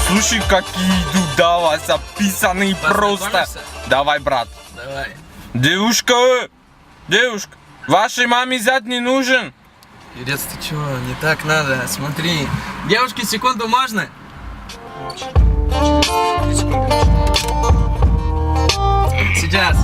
Слушай, какие идут, да, вас описанные просто. Давай, брат. Давай. Девушка, вашей маме зять не нужен? Юрец, ты чё? Не так надо, смотри. Девушки, секунду можно? Сейчас.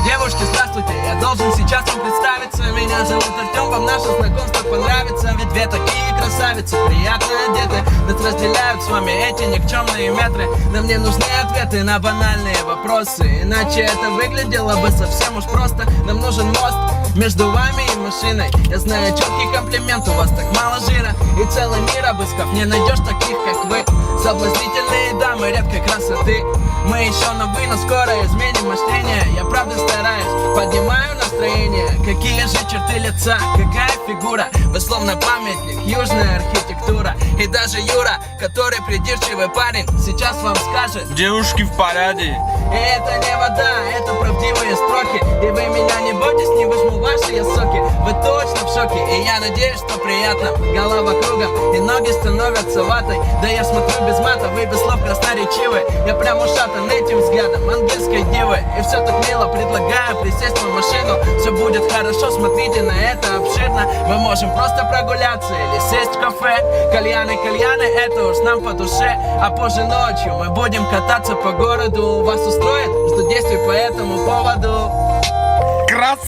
Девушки, здравствуйте, я должен сейчас вам представиться. Меня зовут Артем, вам наше знакомство понравится. Ведь две такие красавицы, приятно одеты. Нас разделяют с вами эти никчемные метры. Нам не нужны ответы на банальные вопросы, иначе это выглядело бы совсем уж просто. Нам нужен мост между вами и машиной. Я знаю четкий комплимент, у вас так мало жира. И целый мир обыскав, не найдешь таких, как вы. Соблазнительные дамы редкой красоты. Мы еще на вы, но скоро изменим мышление. Я правда стараюсь, поднимаю настроение. Какие же черты лица, какая фигура. Вы словно памятник, южная архитектура. И даже Юра, который придирчивый парень, сейчас вам скажет: Девушки в порядке. и это не вода, это правдивые строки. И вы меня не бойтесь, не выжму ваши я соки. Вы точно в шоке, и я надеюсь, что приятно. Голова кругом, и ноги становятся ватой. Да я смотрю без мата, вы без слов красноречивы. Я прям ушатан этим взглядом ангельской девы. И все так мило, предлагаю присесть в машину. Все будет хорошо, смотрите на это обширно. Мы можем просто прогуляться или сесть в кафе. Кальяны, это уж нам по душе. А позже ночью мы будем кататься по городу. Вас устроит, что действий по этому поводу? Красавица!